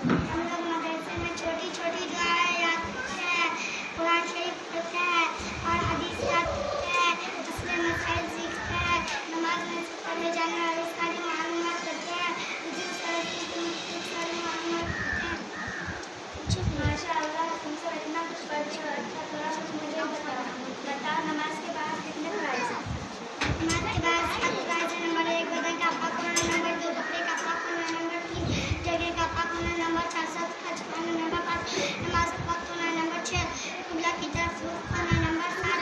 हम लोग मदरसे में छोटी छोटी दुआएं याद करते हैं, कुरान शरीफ पढ़ते हैं और हदीस याद करते हैं, इसलिए मसाइल सीखते हैं, नमाज में पढ़े जाने वाली सारी मालूमात करते हैं, सारी मालूमात करते हैं। माशाअल्लाह, तुमसे इतना कुछ पढ़ते हो, अच्छा थोड़ा कुछ मुझे बताओ, नमाज के बाद कितने फराइज़ हैं? नमाज के बाद 7 फराइज़ हैं। नंबर 1 बदन का पाक होना, नंबर 2 कपड़े का पाक होना, नंबर 3 जगह का पाक होना, नंबर 4 सर खर्च करना, नंबर 5 नमाज का वक्त होना, नंबर 6 क़िबला की तरफ रुख करना, नंबर 7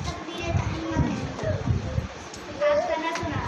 तकबीर तहरीमा कहना। आप करना सुना।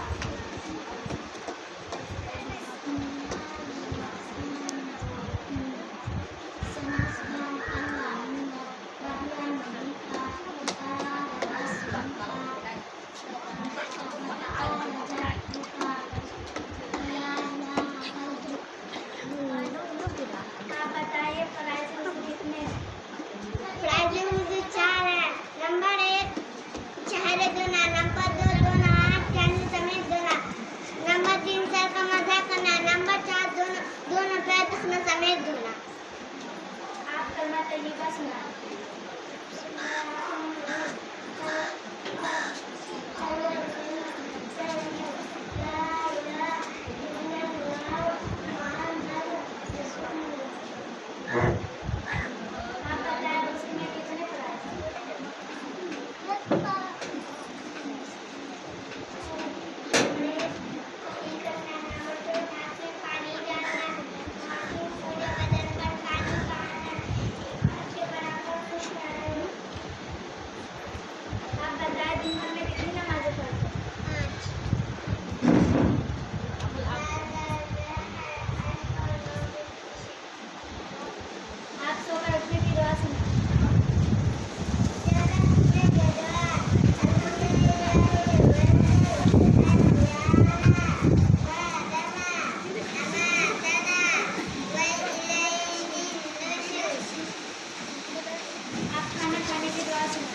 आप खाना खाने के दुआ सुनाओ।